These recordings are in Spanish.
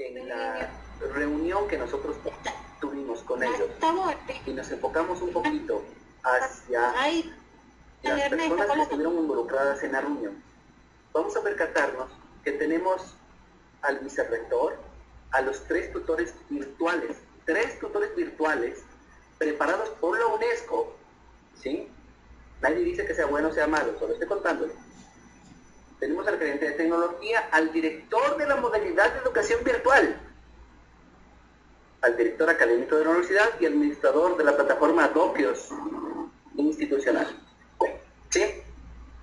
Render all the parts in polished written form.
en la reunión que nosotros tuvimos con ellos y nos enfocamos un poquito hacia las personas que estuvieron involucradas en la reunión, vamos a percatarnos que tenemos al vicerrector, a los tres tutores virtuales preparados por la UNESCO, ¿sí? Nadie dice que sea bueno o sea malo, solo estoy contándole. Tenemos al gerente de tecnología, al director de la modalidad de educación virtual, al director académico de la universidad y al administrador de la plataforma Dopios institucional. ¿Sí?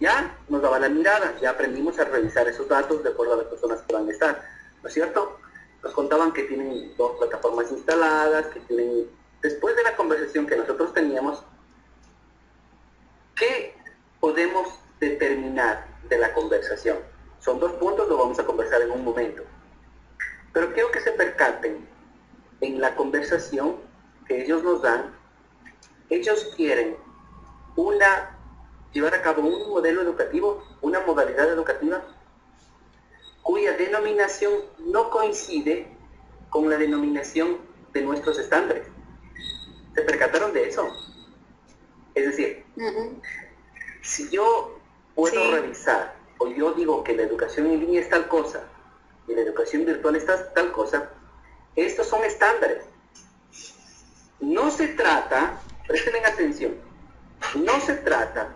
Ya nos daba la mirada, ya aprendimos a revisar esos datos de acuerdo a las personas que van a estar, ¿no es cierto? Nos contaban que tienen 2 plataformas instaladas, que tienen, después de la conversación que nosotros teníamos, ¿qué podemos determinar de la conversación? Son 2 puntos, lo vamos a conversar en un momento. Pero quiero que se percaten, en la conversación que ellos nos dan, ellos quieren llevar a cabo un modelo educativo, una modalidad educativa, cuya denominación no coincide con la denominación de nuestros estándares. ¿Se percataron de eso? Es decir, si yo puedo revisar, o yo digo que la educación en línea es tal cosa, y la educación virtual es tal cosa, estos son estándares. No se trata, presten atención, no se trata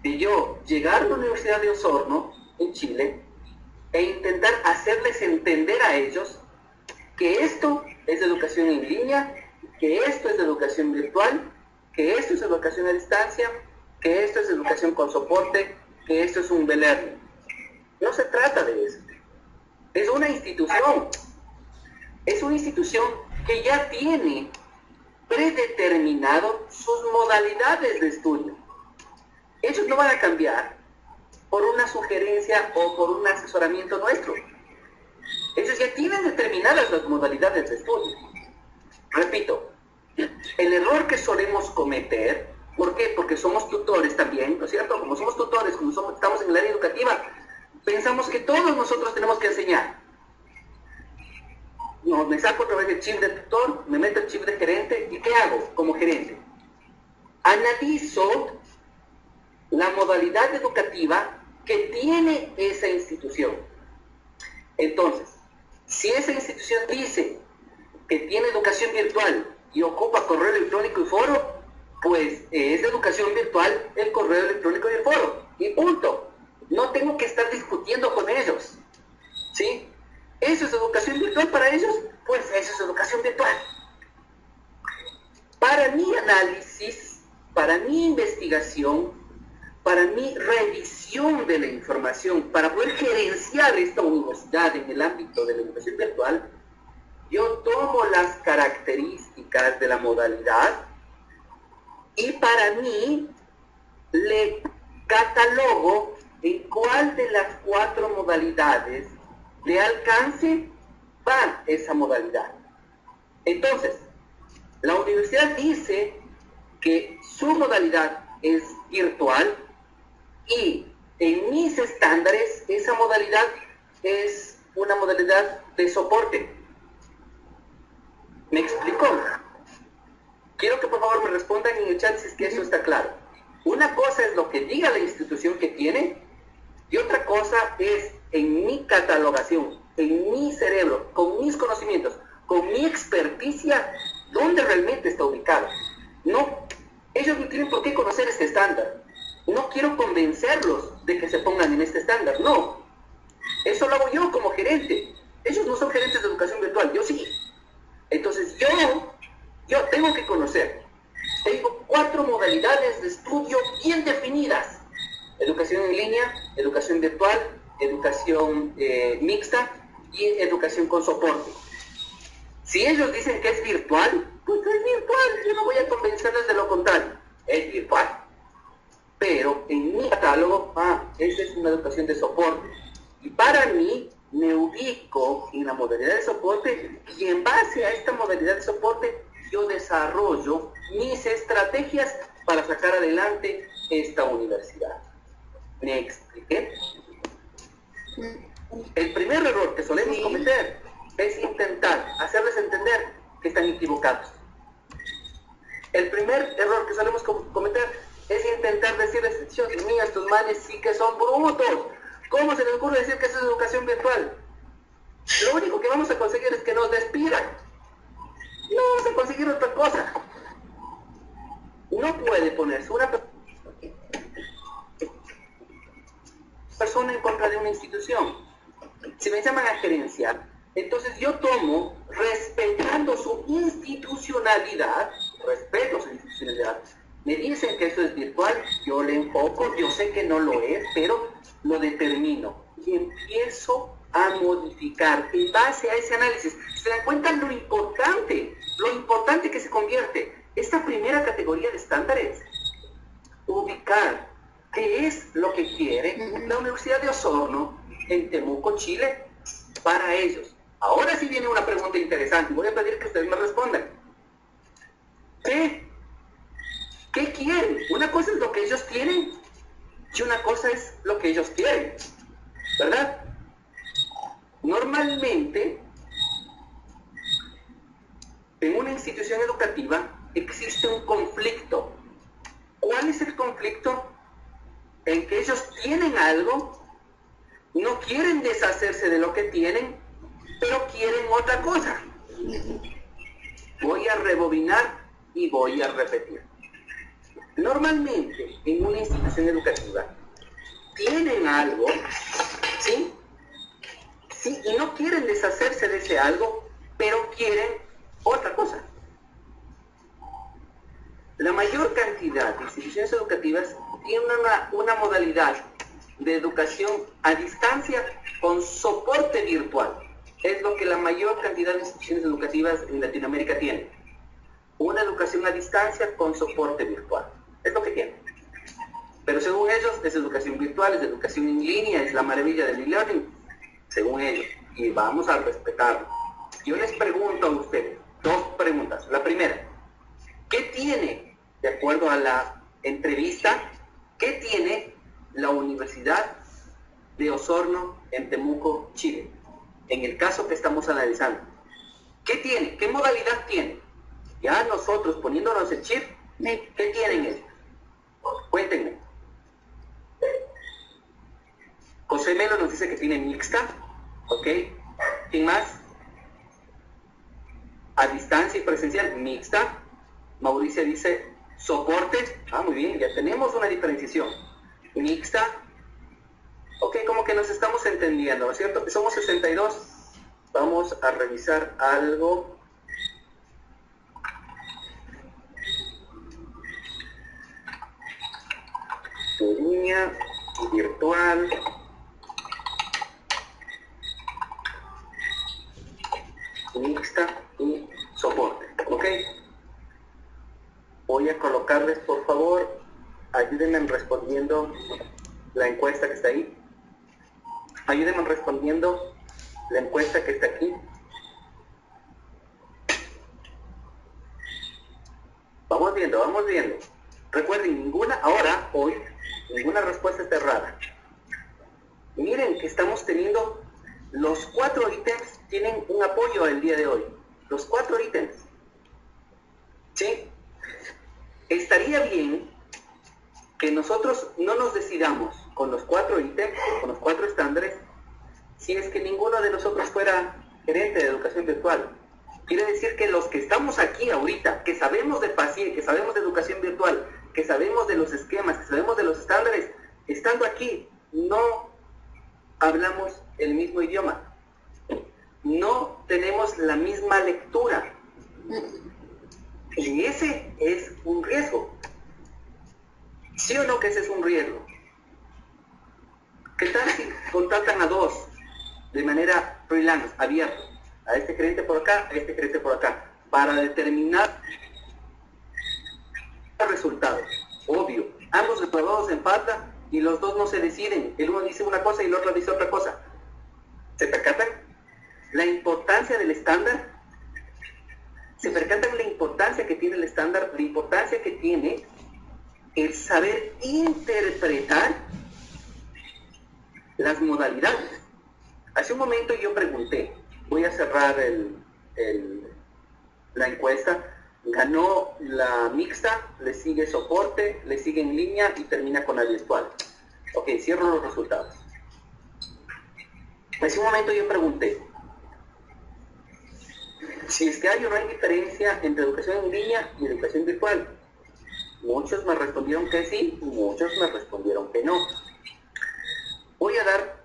de yo llegar a la Universidad de Osorno, en Chile, e intentar hacerles entender a ellos que esto es educación en línea, que esto es educación virtual, que esto es educación a distancia, que esto es educación con soporte, que esto es un e-learning. No se trata de eso. Es una institución que ya tiene predeterminado sus modalidades de estudio. Ellos no van a cambiar por una sugerencia o por un asesoramiento nuestro. Ellos ya tienen determinadas las modalidades de estudio. Repito, el error que solemos cometer, ¿por qué? Porque somos tutores también, ¿no es cierto? Como somos tutores, estamos en el área educativa, pensamos que todos nosotros tenemos que enseñar. No, me saco otra vez el chip de tutor, me meto el chip de gerente, ¿y qué hago como gerente? Analizo la modalidad educativa que tiene esa institución. Entonces, si esa institución dice que tiene educación virtual y ocupa correo electrónico y foro, pues es educación virtual el correo electrónico y el foro. Y punto. No tengo que estar discutiendo con ellos. ¿Sí? ¿Eso es educación virtual para ellos? Pues eso es educación virtual. Para mi análisis, para mi investigación, para mi revisión de la información, para poder gerenciar esta universidad en el ámbito de la educación virtual, yo tomo las características de la modalidad y para mí le catalogo en cuál de las 4 modalidades de alcance va esa modalidad. Entonces, la universidad dice que su modalidad es virtual y en mis estándares esa modalidad es una modalidad de soporte. ¿Me explicó? Quiero que por favor me respondan en el chat si es que eso está claro. Una cosa es lo que diga la institución que tiene y otra cosa es en mi catalogación, en mi cerebro, con mis conocimientos, con mi experticia, dónde realmente está ubicado. No, ellos no tienen por qué conocer este estándar. No quiero convencerlos de que se pongan en este estándar, no. Eso lo hago yo como gerente. Ellos no son gerentes de educación virtual, yo sí. Entonces yo tengo que conocer. Tengo 4 modalidades de estudio bien definidas. Educación en línea, educación virtual, educación mixta y educación con soporte. Si ellos dicen que es virtual, pues es virtual. Yo no voy a convencerles de lo contrario. Es virtual. Pero en mi catálogo, esa es una educación de soporte. Y para mí, me ubico en la modalidad de soporte y en base a esta modalidad de soporte, yo desarrollo mis estrategias para sacar adelante esta universidad. ¿Me expliqué? El primer error que solemos cometer es intentar hacerles entender que están equivocados. El primer error que solemos cometer es intentar decirles, Dios mío, estos manes sí que son brutos. ¿Cómo se les ocurre decir que eso es educación virtual? Lo único que vamos a conseguir es que nos despidan. No vamos a conseguir otra cosa. No puede ponerse una persona en contra de una institución. Si me llaman a gerenciar, entonces yo tomo, respetando su institucionalidad, me dicen que eso es virtual, yo le enfoco, yo sé que no lo es, pero lo determino y empiezo a modificar en base a ese análisis. ¿Se dan cuenta lo importante que se convierte esta primera categoría de estándares? Ubicar qué es lo que quiere la Universidad de Osorno en Temuco, Chile, para ellos. Ahora sí viene una pregunta interesante, voy a pedir que ustedes me respondan. ¿Qué quieren? Una cosa es lo que ellos tienen y una cosa es lo que ellos quieren, ¿verdad? Normalmente, en una institución educativa existe un conflicto. ¿Cuál es el conflicto? En que ellos tienen algo, no quieren deshacerse de lo que tienen, pero quieren otra cosa. Voy a rebobinar y voy a repetir. Normalmente, en una institución educativa, tienen algo, ¿sí? Sí, y no quieren deshacerse de ese algo, pero quieren otra cosa. La mayor cantidad de instituciones educativas tienen una modalidad de educación a distancia con soporte virtual. Es lo que la mayor cantidad de instituciones educativas en Latinoamérica tienen. Una educación a distancia con soporte virtual. Es lo que tienen. Pero según ellos, es educación virtual, es educación en línea, es la maravilla del e-learning. Según ellos. Y vamos a respetarlo. Yo les pregunto a ustedes dos preguntas. La primera, ¿qué tiene, de acuerdo a la entrevista, qué tiene la Universidad de Osorno en Temuco, Chile? En el caso que estamos analizando. ¿Qué tiene? ¿Qué modalidad tiene? Ya nosotros poniéndonos el chip, ¿qué tienen ellos? Cuéntenme. José Melo nos dice que tiene mixta, ¿ok? ¿Quién más? A distancia y presencial, mixta. Mauricio dice soporte. Ah, muy bien, ya tenemos una diferenciación. Mixta. Ok, como que nos estamos entendiendo, ¿no es cierto? Somos 62. Vamos a revisar algo. Línea virtual. Mixta y soporte, ¿ok? Voy a colocarles, por favor, ayúdenme respondiendo la encuesta que está ahí. Ayúdenme respondiendo la encuesta que está aquí. Vamos viendo, vamos viendo. Recuerden, hoy, ninguna respuesta está errada. Miren que estamos teniendo, los 4 ítems tienen un apoyo el día de hoy. Los 4 ítems. ¿Sí? Estaría bien que nosotros no nos decidamos con los 4 ítems, con los 4 estándares, si es que ninguno de nosotros fuera gerente de educación virtual. Quiere decir que los que estamos aquí ahorita, que sabemos de PASIE, que sabemos de educación virtual, que sabemos de los esquemas, que sabemos de los estándares, estando aquí, no hablamos el mismo idioma. No tenemos la misma lectura. Y ese es un riesgo. ¿Sí o no que ese es un riesgo? ¿Qué tal si contratan a 2 de manera freelance, abierta? A este gerente por acá, a este gerente por acá, para determinar resultados. Obvio, ambos graduados en falta y los dos no se deciden. El uno dice una cosa y el otro dice otra cosa. ¿Se percatan la importancia del estándar? ¿Se percatan la importancia que tiene el estándar? La importancia que tiene el saber interpretar las modalidades. Hace un momento yo pregunté, voy a cerrar la encuesta. Ganó la mixta, le sigue soporte, le sigue en línea y termina con la virtual. Ok, cierro los resultados. Hace un momento yo pregunté si es que hay o no hay diferencia entre educación en línea y educación virtual. Muchos me respondieron que sí, muchos me respondieron que no. Voy a dar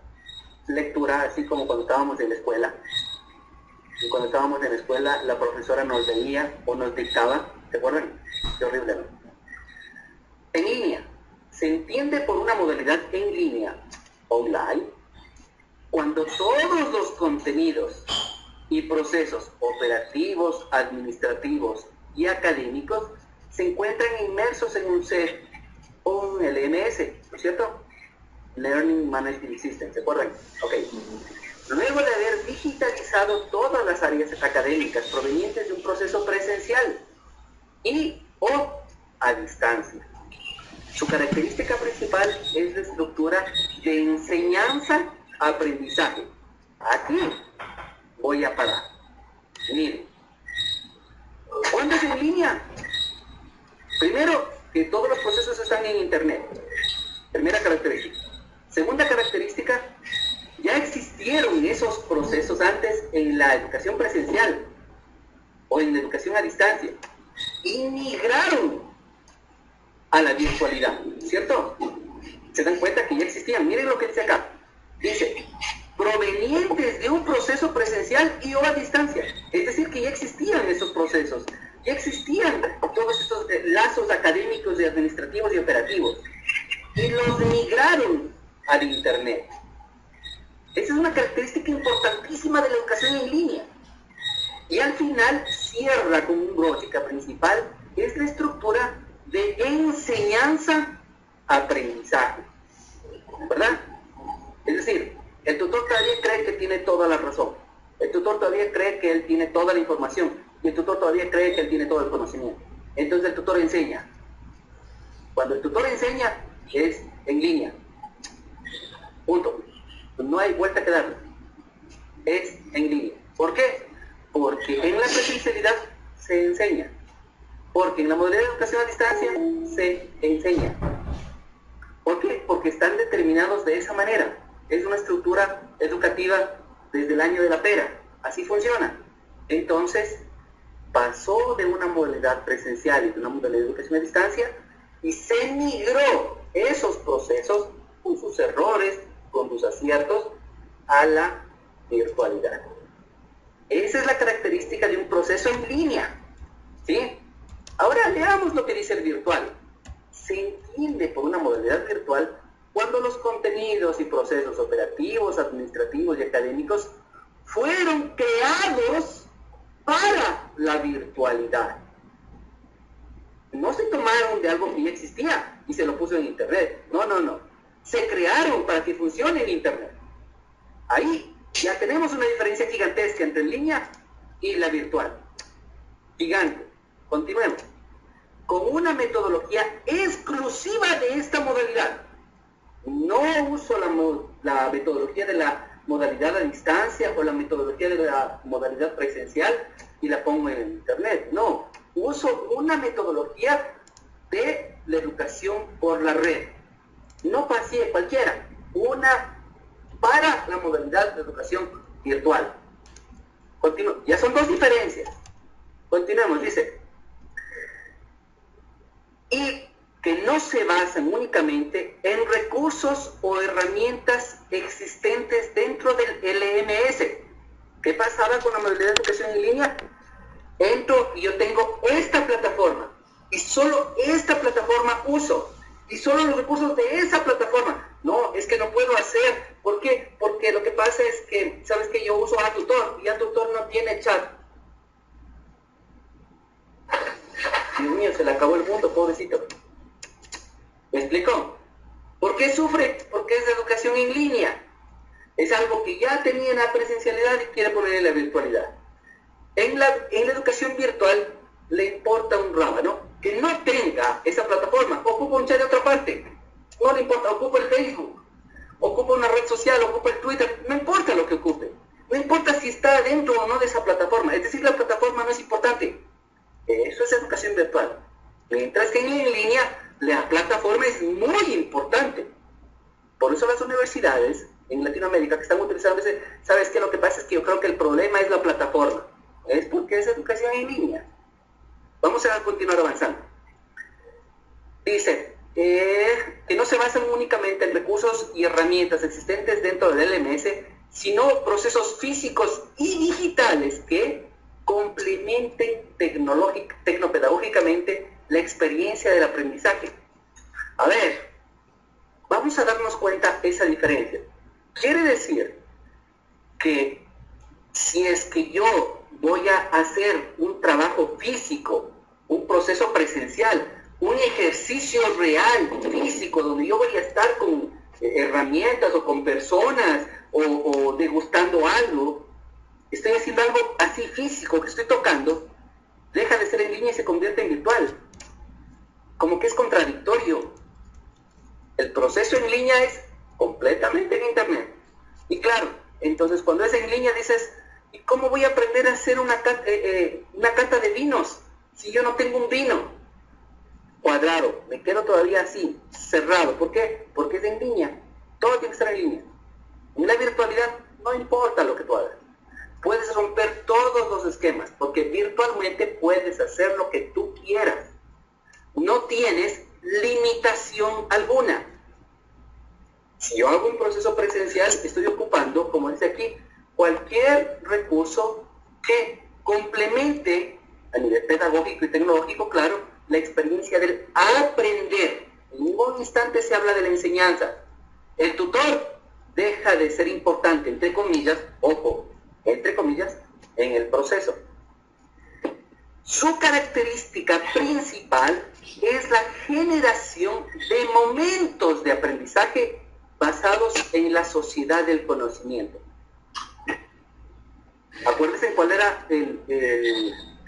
lectura, así como cuando estábamos en la escuela. Y cuando estábamos en la escuela, la profesora nos veía o nos dictaba, ¿se acuerdan? Qué horrible, ¿no? En línea, se entiende por una modalidad en línea, online, cuando todos los contenidos y procesos operativos, administrativos y académicos se encuentran inmersos en un set o un LMS, ¿no es cierto? Learning Management System, ¿se acuerdan? Ok. Luego de haber digitalizado todas las áreas académicas provenientes de un proceso presencial y o a distancia. Su característica principal es la estructura de enseñanza-aprendizaje. Aquí voy a parar. Miren, ¿cuándo es en línea? Primero, que todos los procesos están en Internet. Primera característica. Segunda característica, ya existieron esos procesos antes en la educación presencial o en la educación a distancia y migraron a la virtualidad, ¿cierto? Se dan cuenta que ya existían. Miren lo que dice acá. Dice, provenientes de un proceso presencial y o a distancia. Es decir, que ya existían esos procesos, ya existían todos estos lazos académicos y administrativos y operativos y los migraron al Internet. Esa es una característica importantísima de la educación en línea. Y al final cierra con un broche principal, es la estructura de enseñanza-aprendizaje. ¿Verdad? Es decir, el tutor todavía cree que tiene toda la razón. El tutor todavía cree que él tiene toda la información. Y el tutor todavía cree que él tiene todo el conocimiento. Entonces el tutor enseña. Cuando el tutor enseña, es en línea. Punto. No hay vuelta que darle. Es en línea. ¿Por qué? Porque en la presencialidad se enseña. Porque en la modalidad de educación a distancia se enseña. ¿Por qué? Porque están determinados de esa manera. Es una estructura educativa desde el año de la pera. Así funciona. Entonces, pasó de una modalidad presencial y de una modalidad de educación a distancia y se migró esos procesos con sus errores, con sus aciertos, a la virtualidad. Esa es la característica de un proceso en línea. ¿Sí? Ahora leamos lo que dice el virtual. Se entiende por una modalidad virtual cuando los contenidos y procesos operativos, administrativos y académicos fueron creados para la virtualidad. No se tomaron de algo que ya existía y se lo puso en Internet. No, no, no. Se crearon para que funcione en Internet. Ahí ya tenemos una diferencia gigantesca entre en línea y la virtual. Gigante. Continuemos. Con una metodología exclusiva de esta modalidad. No uso la metodología de la modalidad a distancia o la metodología de la modalidad presencial y la pongo en Internet. No. Uso una metodología de la educación por la red. No pasé cualquiera. Una para la modalidad de educación virtual. Ya son dos diferencias. Continuamos, dice. Y que no se basan únicamente en recursos o herramientas existentes dentro del LMS. ¿Qué pasaba con la modalidad de educación en línea? Entro y yo tengo esta plataforma y solo esta plataforma uso y solo los recursos de esa plataforma. No, es que no puedo hacer. ¿Por qué? Porque lo que pasa es que, ¿sabes qué? Yo uso ATutor y ATutor no tiene chat. Dios mío, se le acabó el mundo, pobrecito. ¿Me explico? ¿Por qué sufre? Porque es de educación en línea. Es algo que ya tenía en la presencialidad y quiere poner en la virtualidad. En la educación virtual le importa un rábano que no tenga esa plataforma. Ocupa un chat de otra parte. No le importa, ocupa el Facebook, ocupa una red social, ocupa el Twitter, no importa lo que ocupe. No importa si está dentro o no de esa plataforma, es decir, la plataforma no es importante. Eso es educación virtual. Mientras que en línea, la plataforma es muy importante. Por eso las universidades en Latinoamérica que están utilizando ese, ¿sabes qué? Lo que pasa es que yo creo que el problema es la plataforma. Es porque es educación en línea. Vamos a continuar avanzando. Dice que no se basan únicamente en recursos y herramientas existentes dentro del LMS, sino procesos físicos y digitales que complementen tecnopedagógicamente la experiencia del aprendizaje. A ver, vamos a darnos cuenta de esa diferencia. Quiere decir que si es que yo voy a hacer un trabajo físico, un proceso presencial, un ejercicio real, físico, donde yo voy a estar con herramientas o con personas o degustando algo, estoy haciendo algo así físico que estoy tocando, deja de ser en línea y se convierte en virtual. Como que es contradictorio. El proceso en línea es completamente en internet. Y claro, entonces cuando es en línea dices, ¿y cómo voy a aprender a hacer una cata de vinos si yo no tengo un vino? Cuadrado, me quedo todavía así, cerrado. ¿Por qué? Porque es en línea. Todo tiene que estar en línea. En la virtualidad no importa lo que tú hagas. Puedes romper todos los esquemas, porque virtualmente puedes hacer lo que tú quieras. No tienes limitación alguna. Si yo hago un proceso presencial, estoy ocupando, como dice aquí, cualquier recurso que complemente a nivel pedagógico y tecnológico, claro, la experiencia del aprender. En ningún instante se habla de la enseñanza. El tutor deja de ser importante, entre comillas, ojo, entre comillas, en el proceso. Su característica principal es la generación de momentos de aprendizaje basados en la sociedad del conocimiento. Acuérdense cuál era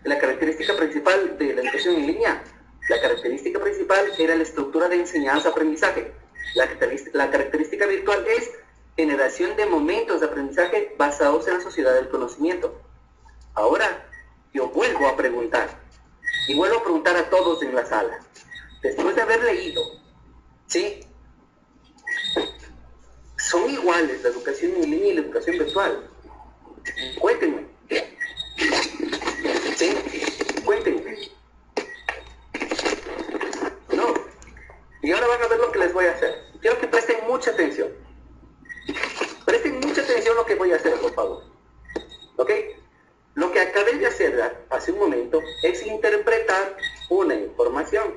la característica principal de la educación en línea. La característica principal era la estructura de enseñanza-aprendizaje. La característica virtual es generación de momentos de aprendizaje basados en la sociedad del conocimiento. Ahora, yo vuelvo a preguntar, y vuelvo a preguntar a todos en la sala, después de haber leído, ¿sí? ¿Son iguales la educación en línea y la educación virtual? Cuéntenme. ¿Sí? Cuéntenme. No. Y ahora van a ver lo que les voy a hacer. Quiero que presten mucha atención. Presten mucha atención a lo que voy a hacer, por favor. ¿Ok? Lo que acabé de hacer hace un momento es interpretar una información.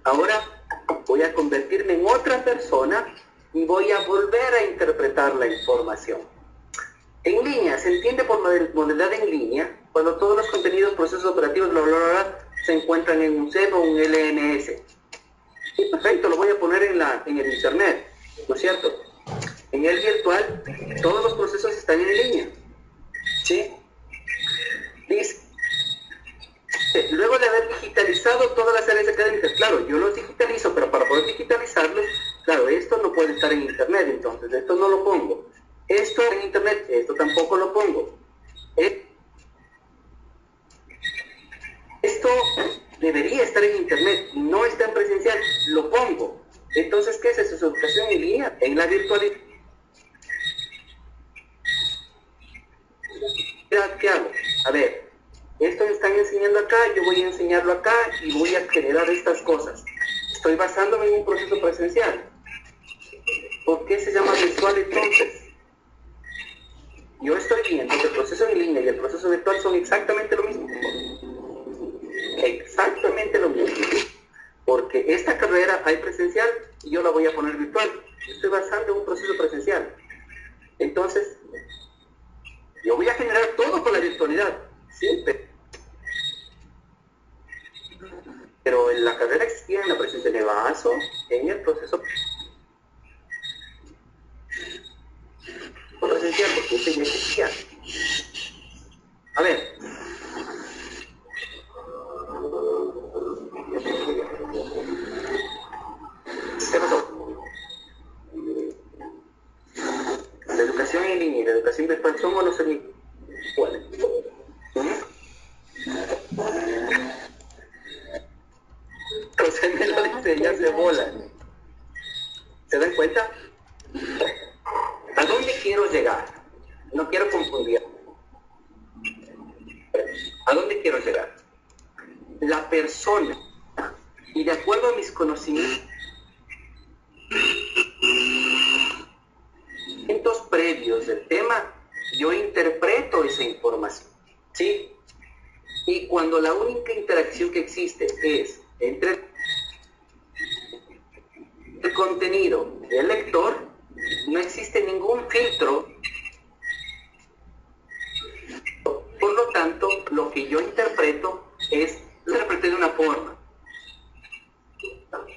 Ahora voy a convertirme en otra persona y voy a volver a interpretar la información. En línea, se entiende por modalidad en línea cuando todos los contenidos, procesos operativos, se encuentran en un CEP o un LMS. Sí, perfecto, lo voy a poner en el internet, ¿no es cierto? En el virtual, todos los procesos están en línea. ¿Sí? Dice, luego de haber digitalizado todas las áreas académicas, claro, yo los digitalizo, pero para poder digitalizarlos, claro, esto no puede estar en internet, entonces esto no lo pongo. Esto en internet, esto tampoco lo pongo. Esto debería estar en internet, no está en presencial, lo pongo. Entonces, ¿qué es eso? ¿Es educación en línea? En la virtualidad. ¿Qué hago? A ver, esto me están enseñando acá, yo voy a enseñarlo acá y voy a generar estas cosas. Estoy basándome en un proceso presencial. ¿Por qué se llama virtual entonces? Yo estoy viendo que el proceso en línea y el proceso virtual son exactamente lo mismo. Exactamente lo mismo. Porque esta carrera hay presencial y yo la voy a poner virtual. Estoy basando en un proceso presencial. Entonces, yo voy a generar todo con la virtualidad, siempre. Pero en la carrera existía en la presencialidad, baso en el proceso presencial, porque ese ya existía. A ver. ¿Qué pasó? La educación en línea y la educación virtual ¿A dónde quiero llegar? La persona, y de acuerdo a mis conocimientos previos del tema, yo interpreto esa información, ¿sí? Y cuando la única interacción que existe es entre el contenido y el lector, no existe ningún filtro. Por lo tanto, lo que yo interpreto lo interpreté de una forma.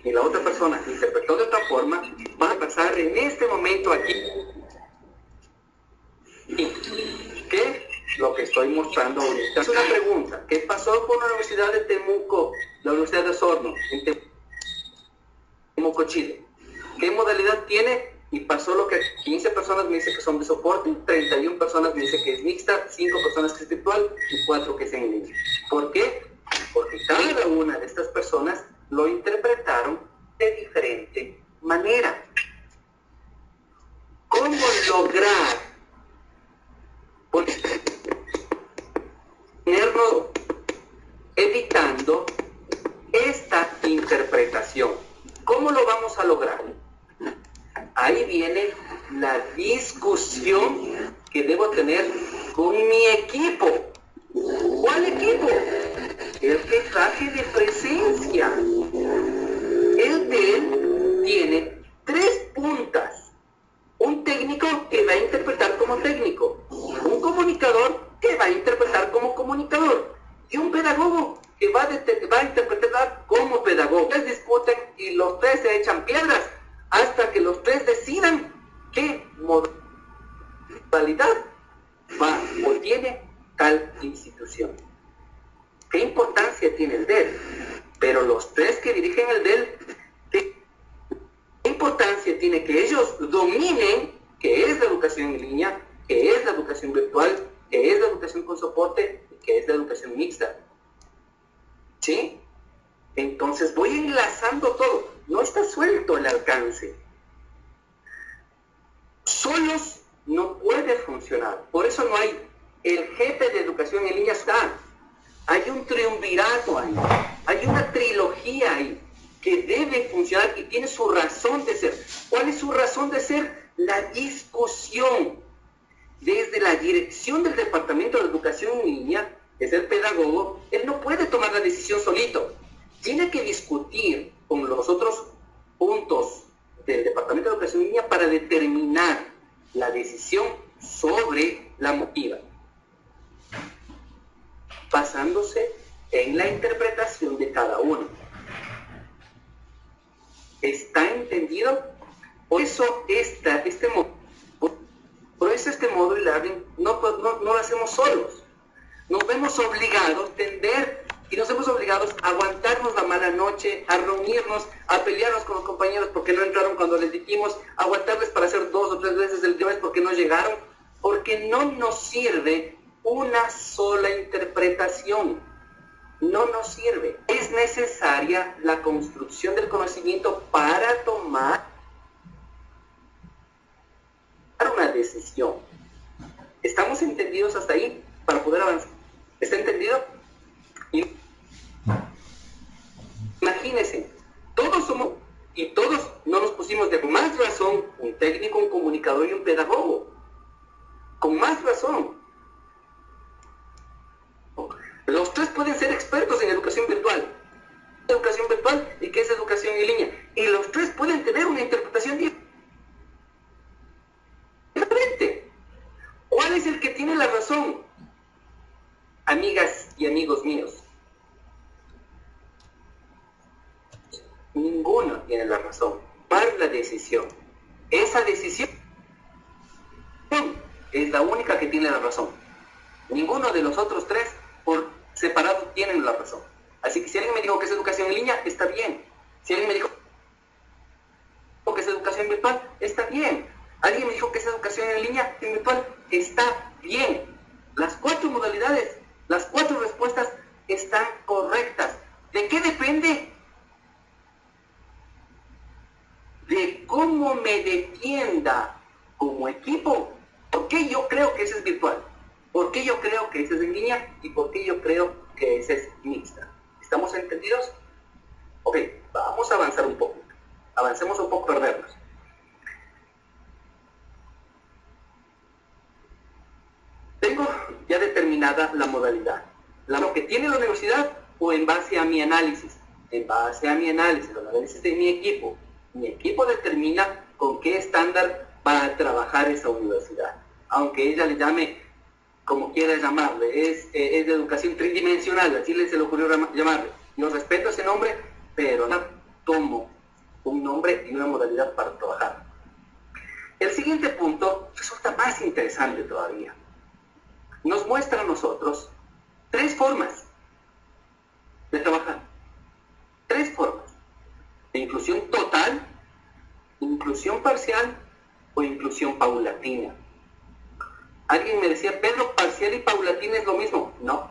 Y la otra persona interpretó de otra forma, va a pasar en este momento aquí. ¿Qué? Lo que estoy mostrando ahorita. Es una pregunta. ¿Qué pasó con la Universidad de Temuco, la Universidad de Osorno, en Temuco, Chile? ¿Qué modalidad tiene? Y pasó lo que 15 personas me dicen que son de soporte, 31 personas me dicen que es mixta, 5 personas que es virtual y 4 que es en línea. ¿Por qué? Porque cada una de estas personas lo interpretaron de diferente manera. ¿Cómo lograr ponernos evitando esta interpretación? ¿Cómo lo vamos a lograr? Ahí viene la discusión que debo tener con mi equipo. ¿Cuál equipo? El que traje de presencia. El de él tiene 3 puntas. Un técnico que va a interpretar como técnico. Un comunicador que va a interpretar como comunicador. Y un pedagogo que va a interpretar como pedagogo. Ustedes discuten y los 3 se echan piedras hasta que los 3 decidan qué modalidad va o tiene tal institución. ¿Qué importancia tiene el DEL? Pero los 3 que dirigen el DEL, ¿qué importancia tiene que ellos dominen qué es la educación en línea, qué es la educación virtual, qué es la educación con soporte y qué es la educación mixta? ¿Sí? Entonces voy enlazando todo. No está suelto el alcance. Solos no puede funcionar. Por eso no hay el jefe de educación en línea está. Hay un triunvirato ahí. Hay una trilogía ahí que debe funcionar y tiene su razón de ser. ¿Cuál es su razón de ser? La discusión. Desde la dirección del Departamento de Educación en Línea, que es el pedagogo, él no puede tomar la decisión solito. Tiene que discutir con los otros puntos del Departamento de Educación en Línea para determinar la decisión sobre la motiva, basándose en la interpretación de cada uno. ¿Está entendido? Por eso este módulo learning no lo hacemos solos. Nos vemos obligados a tender y nos vemos obligados a aguantarnos la mala noche, a reunirnos, a pelearnos con los compañeros porque no entraron cuando les dijimos, a aguantarles para hacer 2 o 3 veces el tema porque no llegaron, porque no nos sirve una sola interpretación. No nos sirve. Es necesaria la construcción del conocimiento para tomar una decisión. ¿Estamos entendidos hasta ahí? Para poder avanzar. ¿Está entendido? Imagínense, todos somos, y todos no nos pusimos de más razón, un técnico, un comunicador y un pedagogo. Con más razón. Los 3 pueden ser expertos en educación virtual. Educación virtual y qué es educación en línea. Y los 3 pueden tener una interpretación diferente. ¿Cuál es el que tiene la razón? Amigas y amigos míos. Ninguno tiene la razón. Tomar la decisión. Esa decisión es la única que tiene la razón. Ninguno de los otros 3 por separado tienen la razón. Así que si alguien me dijo que es educación en línea, está bien. Si alguien me dijo que es educación virtual, está bien. Alguien me dijo que es educación en línea y virtual, está bien. Las 4 modalidades, las 4 respuestas están correctas. ¿De qué depende? De cómo me defienda como equipo. ¿Por qué yo creo que ese es virtual? ¿Por qué yo creo que esa es en línea y por qué yo creo que esa es mixta? ¿Estamos entendidos? Ok, vamos a avanzar un poco. Avancemos un poco, perdernos. Tengo ya determinada la modalidad. Lo que tiene la universidad o en base a mi análisis. En base a mi análisis, el análisis de mi equipo. Mi equipo determina con qué estándar va a trabajar esa universidad. Aunque ella le llame como quiera llamarle, es de educación tridimensional, así se le ocurrió llamarle. Yo respeto ese nombre, pero no tomo un nombre y una modalidad para trabajar. El siguiente punto resulta más interesante todavía. Nos muestra a nosotros 3 formas de trabajar. 3 formas. De inclusión total, inclusión parcial o inclusión paulatina. Alguien me decía, Pedro, parcial y paulatina es lo mismo. No.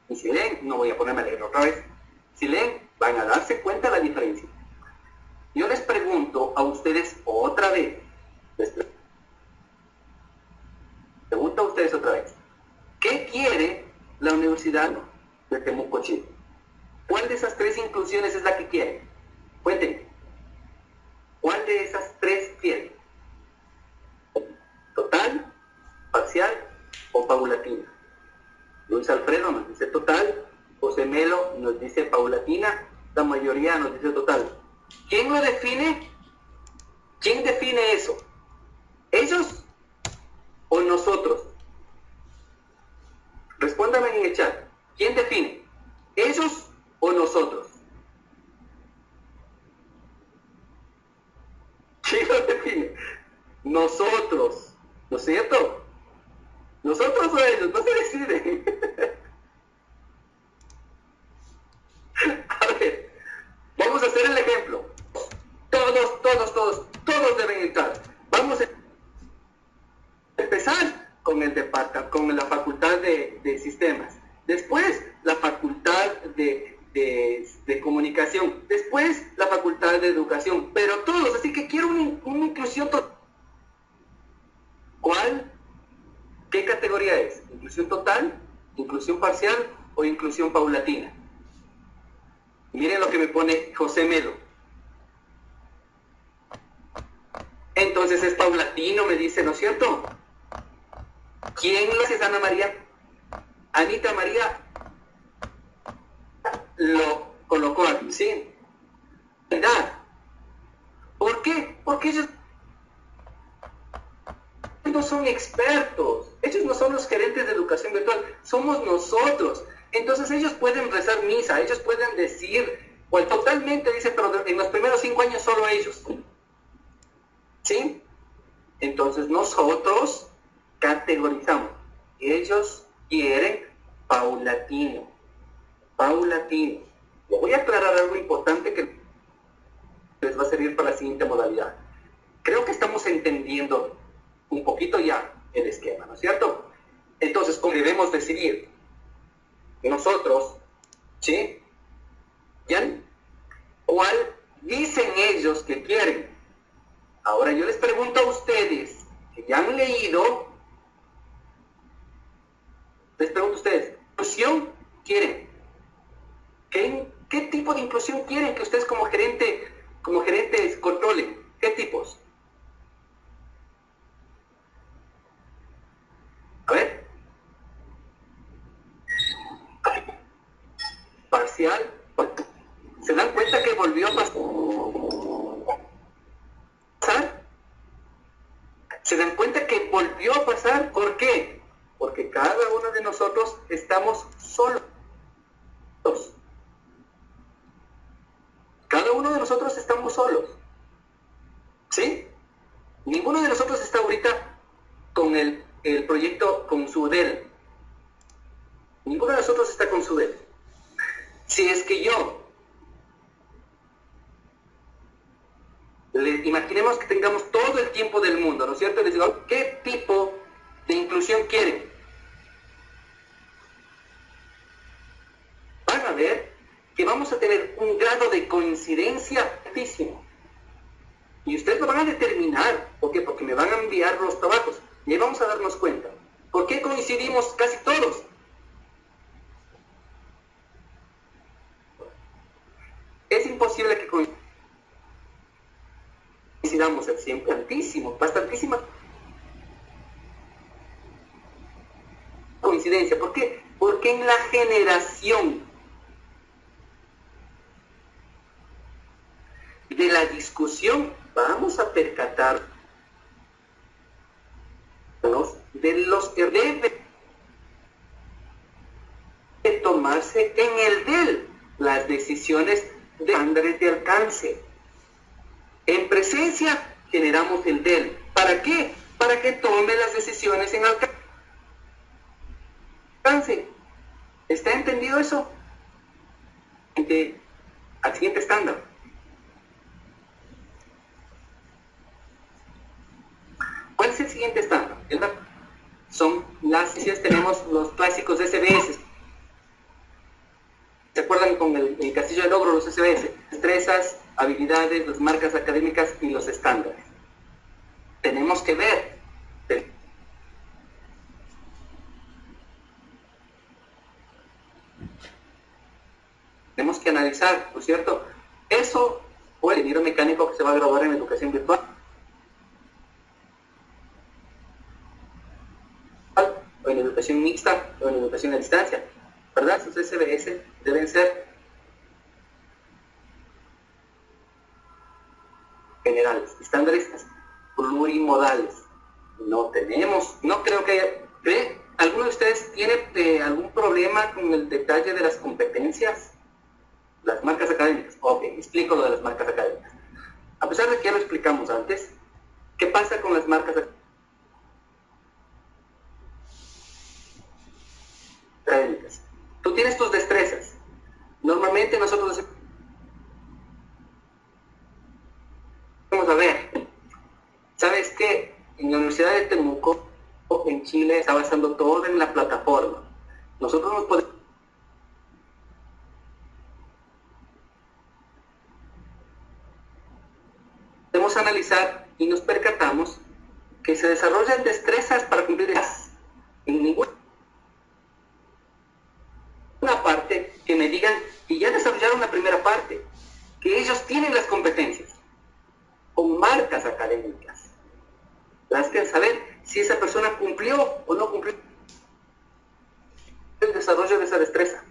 Y si leen, no voy a ponerme a leer otra vez. Si leen, van a darse cuenta de la diferencia. Yo les pregunto a ustedes otra vez. Pregunto a ustedes otra vez. ¿Qué quiere la Universidad de Temuco, Chile? ¿Cuál de esas 3 inclusiones es la que quiere? Cuéntenme. ¿Cuál de esas 3 quiere? ¿Total, parcial o paulatina? Luis Alfredo nos dice total, José Melo nos dice paulatina, la mayoría nos dice total. ¿Quién lo define? ¿Quién define eso? ¿Ellos o nosotros? Respóndame en el chat. ¿Quién define? ¿Ellos o nosotros? ¿Quién lo define? Nosotros. ¿No es cierto? Nosotros o ellos, no se deciden. A ver, vamos a hacer el ejemplo. Todos deben entrar. Vamos a empezar con con la facultad de sistemas. Después, la facultad de comunicación. Después, la facultad de educación. Pero todos, así que quiero una inclusión total. ¿Cuál? ¿Qué categoría es? ¿Inclusión total, inclusión parcial o inclusión paulatina? Miren lo que me pone José Melo. Entonces es paulatino, me dice, ¿no es cierto? ¿Quién lo hace, Ana María? Anita María lo colocó aquí, ¿sí? ¿Por qué? Porque ellos no son expertos, ellos no son los gerentes de educación virtual, somos nosotros. Entonces ellos pueden rezar misa, ellos pueden decir, o totalmente dice, pero en los primeros 5 años solo ellos. ¿Sí? Entonces nosotros categorizamos. Ellos quieren paulatino. Paulatino. Les voy a aclarar algo importante que les va a servir para la siguiente modalidad. Creo que estamos entendiendo un poquito ya el esquema, ¿no es cierto? Entonces, ¿cómo debemos decidir? Nosotros, ¿sí? ¿Ya? ¿Cuál dicen ellos que quieren? Ahora yo les pregunto a ustedes, que ya han leído, les pregunto a ustedes, ¿inclusión quieren? ¿Qué tipo de inclusión quieren que ustedes como gerentes controlen? ¿Qué tipos? A ver. Parcial. ¿Se dan cuenta que volvió a pasar? ¿Se dan cuenta que volvió a pasar? ¿Por qué? Porque cada uno de nosotros estamos solos. Cada uno de nosotros estamos solos. ¿Sí? Ninguno de nosotros está ahorita con el proyecto con su DEL. Ninguno de nosotros está con su DEL. Si es que imaginemos que tengamos todo el tiempo del mundo, ¿no es cierto? Les digo, ¿qué tipo de inclusión quieren? Van a ver que vamos a tener un grado de coincidencia altísimo. Y ustedes lo van a determinar. ¿Por qué? Porque me van a enviar los trabajos. Y ahí vamos a darnos cuenta. ¿Por qué coincidimos casi todos? Es imposible que coincidamos al 100, bastantísima coincidencia. ¿Por qué? Porque en la generación de la discusión vamos a percatarnos de los que deben tomarse en el DEL, las decisiones de estándares de alcance. En presencia generamos el DEL. ¿Para qué? Para que tome las decisiones en alcance. ¿Está entendido eso? Al siguiente estándar. ¿Cuál es el siguiente estándar? Son las decisiones, tenemos los clásicos SBS. ¿Se acuerdan con el castillo de logro, los SBS? Destrezas, habilidades, las marcas académicas y los estándares. Tenemos que ver. Tenemos que analizar, ¿no es cierto? Eso, o el ingeniero mecánico que se va a graduar en educación virtual, o en educación mixta, o en educación a distancia, ¿verdad? Sus SBS deben ser generales, estándares plurimodales. No tenemos, no creo que ¿alguno de ustedes tiene algún problema con el detalle de las competencias? Las marcas académicas. Ok, explico lo de las marcas académicas. A pesar de que ya lo explicamos antes, ¿qué pasa con las marcas académicas? Tú tienes tus destrezas. Normalmente nosotros vamos a ver, ¿sabes qué? En la Universidad de Temuco, en Chile, está basando todo en la plataforma. Nosotros nos podemos analizar y nos percatamos que se desarrollan destrezas para cumplir en ninguna parte que me digan que ya desarrollaron la primera parte, que ellos tienen las competencias con marcas académicas. Las que saber si esa persona cumplió o no cumplió el desarrollo de esa destreza.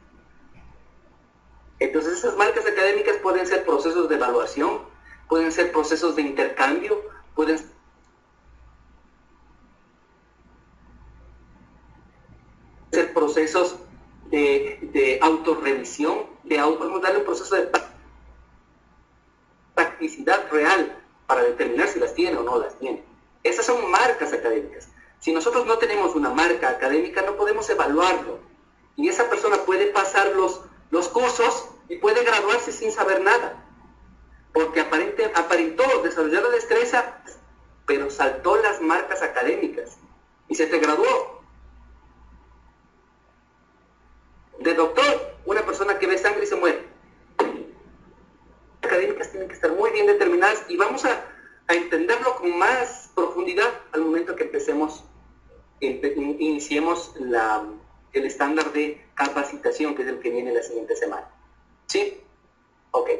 Entonces esas marcas académicas pueden ser procesos de evaluación, pueden ser procesos de intercambio, pueden ser procesos de autorrevisión, podemos darle un proceso de practicidad real para determinar si las tiene o no las tiene. Esas son marcas académicas. Si nosotros no tenemos una marca académica, no podemos evaluarlo. Y esa persona puede pasar los cursos y puede graduarse sin saber nada. Porque aparentó desarrollar la destreza, pero saltó las marcas académicas. Y se te graduó. De doctor, una persona que ve sangre y se muere. Las académicas tienen que estar muy bien determinadas y vamos a entenderlo con más profundidad al momento que iniciemos el estándar de capacitación, que es el que viene la siguiente semana. ¿Sí? Ok.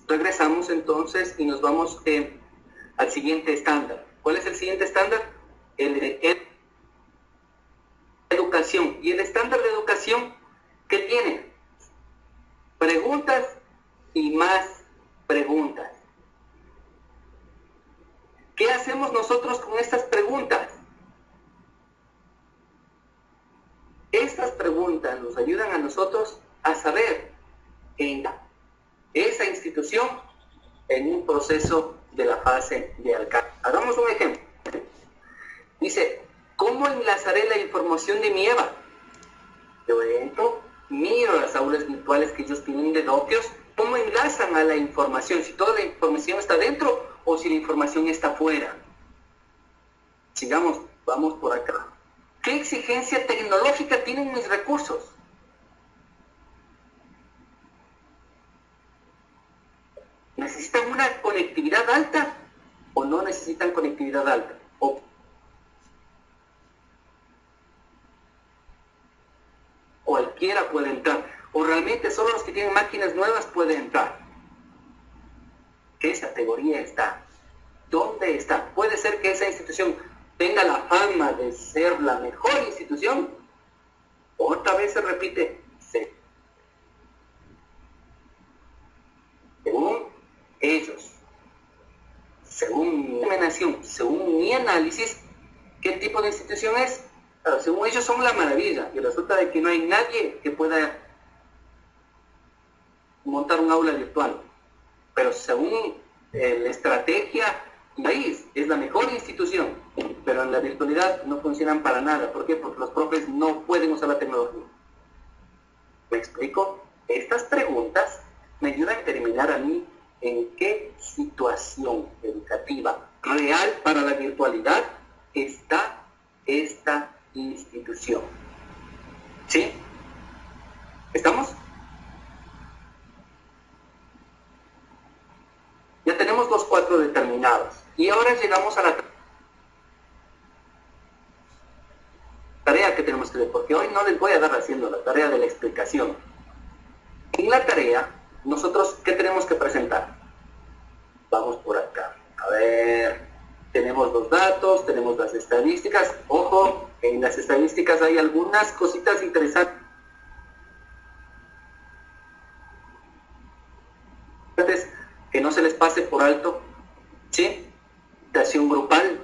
Regresamos entonces y nos vamos al siguiente estándar. ¿Cuál es el siguiente estándar? El de educación. ¿Y el estándar de educación qué tiene? Preguntas y más preguntas. ¿Qué hacemos nosotros con estas preguntas? Estas preguntas nos ayudan a nosotros a saber en esa institución en un proceso de la fase de alcance. Hagamos un ejemplo. Dice, ¿cómo enlazaré la información de mi EVA? Yo entro, miro las aulas virtuales que ellos tienen de doquios, ¿cómo enlazan a la información? Si toda la información está dentro o si la información está fuera. Sigamos, vamos por acá. ¿Qué exigencia tecnológica tienen mis recursos? ¿Necesitan una conectividad alta o no necesitan conectividad alta? o cualquiera puede entrar, o realmente solo los que tienen máquinas nuevas pueden entrar. ¿Qué categoría está? ¿Dónde está? Puede ser que esa institución tenga la fama de ser la mejor institución. Otra vez se repite, según ellos, según mi nación, según mi análisis, ¿qué tipo de institución es? Claro, según ellos son la maravilla, y resulta de que no hay nadie que pueda montar un aula virtual. Pero según la estrategia país, es la mejor institución, pero en la virtualidad no funcionan para nada. ¿Por qué? Porque los profes no pueden usar la tecnología. ¿Me explico? Estas preguntas me ayudan a determinar a mí en qué situación educativa real para la virtualidad está esta institución. ¿Sí? ¿Estamos? Ya tenemos los 4 determinados. Y ahora llegamos a la tarea que tenemos que ver, porque hoy no les voy a dar haciendo la tarea de la explicación. En la tarea, nosotros, ¿qué tenemos que presentar? Vamos por acá. A ver, tenemos los datos, tenemos las estadísticas. Ojo, en las estadísticas hay algunas cositas interesantes que no se les pase por alto. ¿Sí? Acción grupal.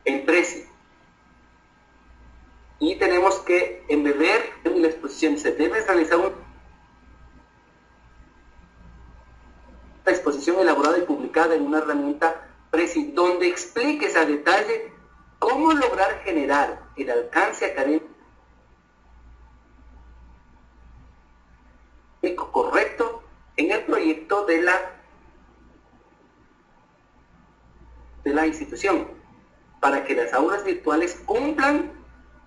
En Prezi. Y tenemos que embeber en la exposición. Se debe realizar una exposición elaborada y publicada en una herramienta Prezi, donde expliques a detalle cómo lograr generar el alcance académico correcto en el proyecto de la institución, para que las aulas virtuales cumplan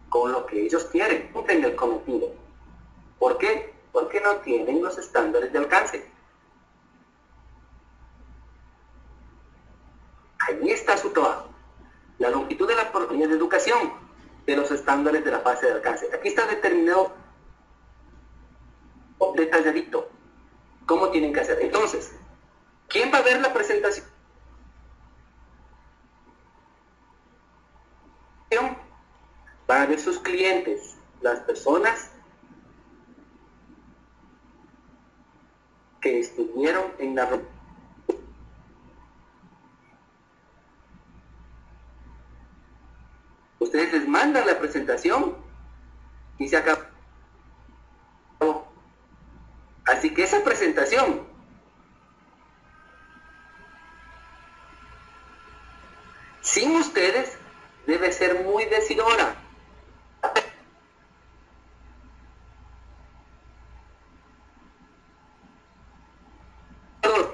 con lo que ellos quieren, cumplen el cometido. ¿Por qué? Porque no tienen los estándares de alcance. Ahí está su trabajo. La longitud de la portería de educación de los estándares de la fase de alcance. Aquí está determinado detalladito cómo tienen que hacer. Entonces, ¿quién va a ver la presentación? Van a ver sus clientes, las personas que estuvieron en la reunión. Ustedes les mandan la presentación y se acabó. Así que esa presentación sin ustedes debe ser muy decidora.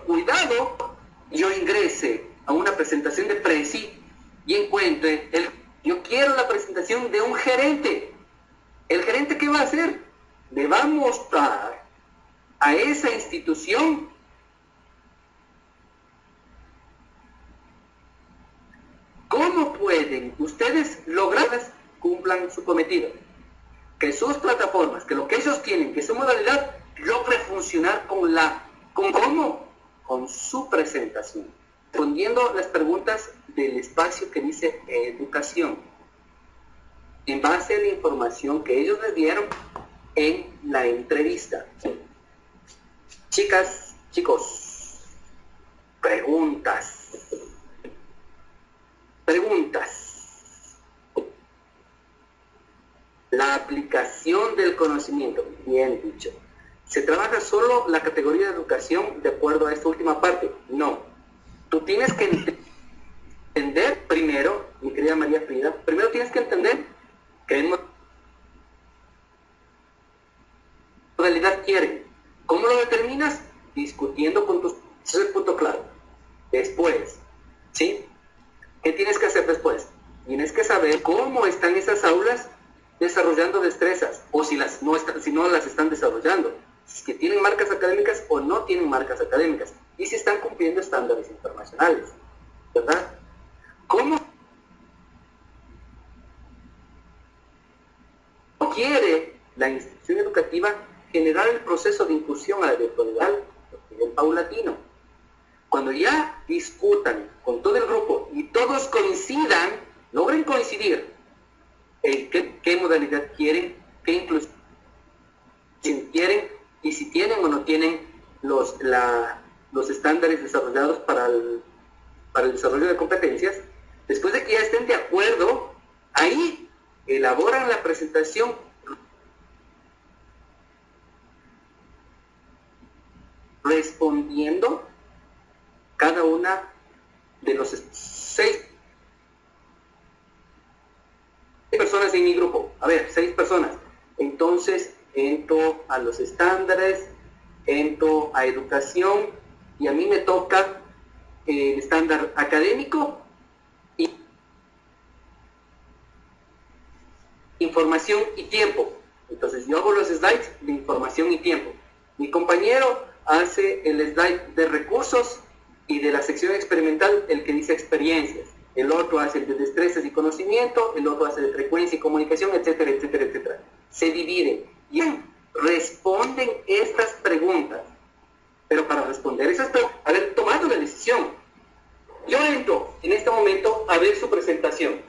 Cuidado, yo ingrese a una presentación de Prezi y encuentre yo quiero la presentación de un gerente. ¿El gerente qué va a hacer? Le va a mostrar a esa institución cómo pueden ustedes lograrlas cumplan su cometido. Que sus plataformas, que lo que ellos tienen, que su modalidad logre funcionar con su presentación. Respondiendo las preguntas del espacio que dice educación, en base a la información que ellos les dieron en la entrevista. Chicas, chicos, preguntas. La aplicación del conocimiento, bien dicho. ¿Se trabaja solo la categoría de educación de acuerdo a esta última parte? No. Tú tienes que entender primero, mi querida María Frida, primero tienes que entender qué modalidad quieren. ¿Cómo lo determinas? Discutiendo con tus... Ese es el punto clave. Después, ¿sí? ¿Qué tienes que hacer después? Tienes que saber cómo están esas aulas desarrollando destrezas, o si no las están desarrollando. si tienen marcas académicas o no tienen marcas académicas, y si están cumpliendo estándares internacionales, ¿verdad? ¿Cómo quiere la institución educativa generar el proceso de inclusión a la virtualidad a nivel paulatino? Cuando ya discutan con todo el grupo y todos coincidan, logren coincidir en qué modalidad quieren, qué inclusión quieren, y si tienen o no tienen los estándares desarrollados para el desarrollo de competencias. Después de que ya estén de acuerdo, ahí elaboran la presentación respondiendo cada una de los 6 personas en mi grupo. A ver, 6 personas. Entonces, entro a los estándares, entro a educación, y a mí me toca el estándar académico y información y tiempo. Entonces, yo hago los slides de información y tiempo. Mi compañero hace el slide de recursos y de la sección experimental el que dice experiencias. El otro hace el de destrezas y conocimiento, el otro hace de frecuencia y comunicación, etcétera, etcétera, etcétera. Se dividen y responden estas preguntas. Pero para responder esas preguntas, haber tomado la decisión. Yo entro en este momento a ver su presentación.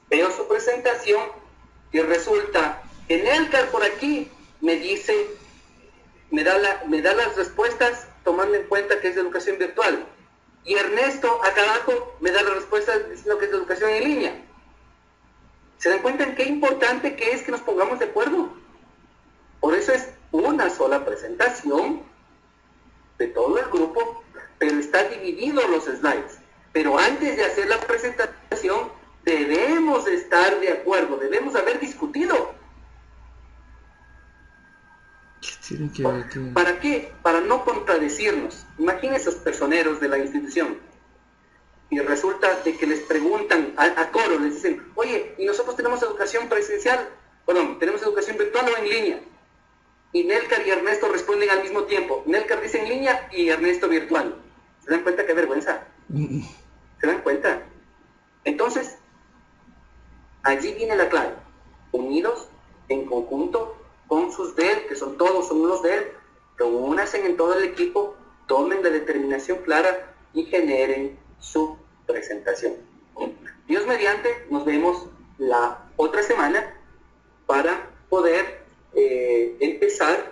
Veo su presentación y resulta que Nelcar por aquí me dice, me da las respuestas tomando en cuenta que es de educación virtual. Y Ernesto acá abajo me da las respuestas diciendo que es de educación en línea. ¿Se dan cuenta en qué importante que es que nos pongamos de acuerdo? Por eso es una sola presentación de todo el grupo, pero está dividido los slides. Pero antes de hacer la presentación, debemos estar de acuerdo, debemos haber discutido. ¿Para qué? Para no contradecirnos. Imagínense esos personeros de la institución. Y resulta de que les preguntan a coro, les dicen, oye, ¿y nosotros tenemos educación presencial? Perdón, ¿tenemos educación virtual o en línea? Y Nelcar y Ernesto responden al mismo tiempo. Nelcar dice en línea y Ernesto virtual. ¿Se dan cuenta qué vergüenza? ¿Se dan cuenta? Entonces, allí viene la clave. Unidos, en conjunto, con sus DEL, que son todos, son unos DEL, reúnanse en todo el equipo, tomen la determinación clara y generen su presentación. Dios mediante, nos vemos la otra semana para poder empezar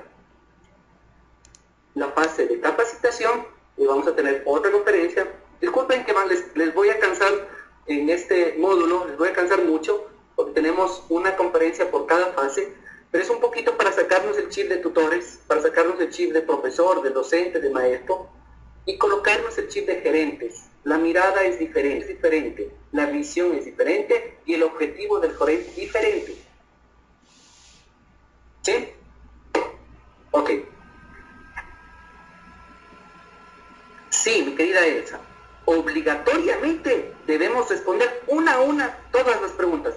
la fase de capacitación, y vamos a tener otra conferencia. Disculpen que les voy a cansar en este módulo, les voy a cansar mucho, porque tenemos una conferencia por cada fase, pero es un poquito para sacarnos el chip de tutores, para sacarnos el chip de profesor, de docente, de maestro, y colocarnos el chip de gerentes. La mirada es diferente, la visión es diferente, y el objetivo del gerente es diferente. ¿Sí? Ok. Sí, mi querida Elsa, obligatoriamente debemos responder una a una todas las preguntas.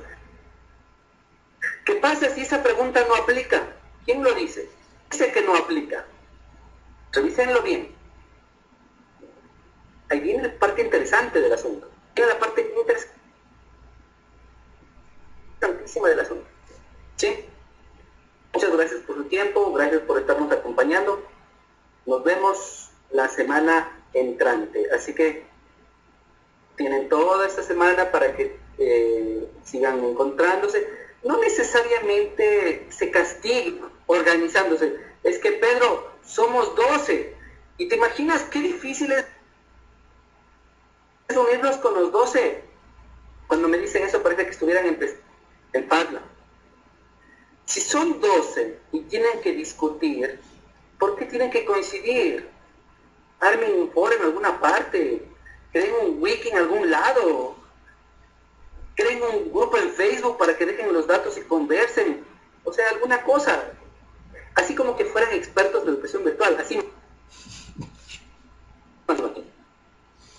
¿Qué pasa si esa pregunta no aplica? ¿Quién lo dice? Dice que no aplica. Revísenlo bien. Ahí viene la parte interesante del asunto. Viene la parte interesantísima del asunto. ¿Sí? Muchas gracias por su tiempo, gracias por estarnos acompañando. Nos vemos la semana entrante. Así que tienen toda esta semana para que sigan encontrándose. No necesariamente se castiguen organizándose. Es que, Pedro, somos 12. ¿Y te imaginas qué difícil es unirnos con los 12? Cuando me dicen eso parece que estuvieran en Padla. Si son 12 y tienen que discutir, ¿por qué tienen que coincidir? Armen un foro en alguna parte, creen un wiki en algún lado, creen un grupo en Facebook para que dejen los datos y conversen, o sea, alguna cosa, así como que fueran expertos de educación virtual, así.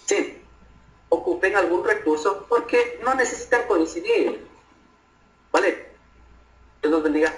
Sí, ocupen algún recurso porque no necesitan coincidir, ¿vale? Dios los bendiga.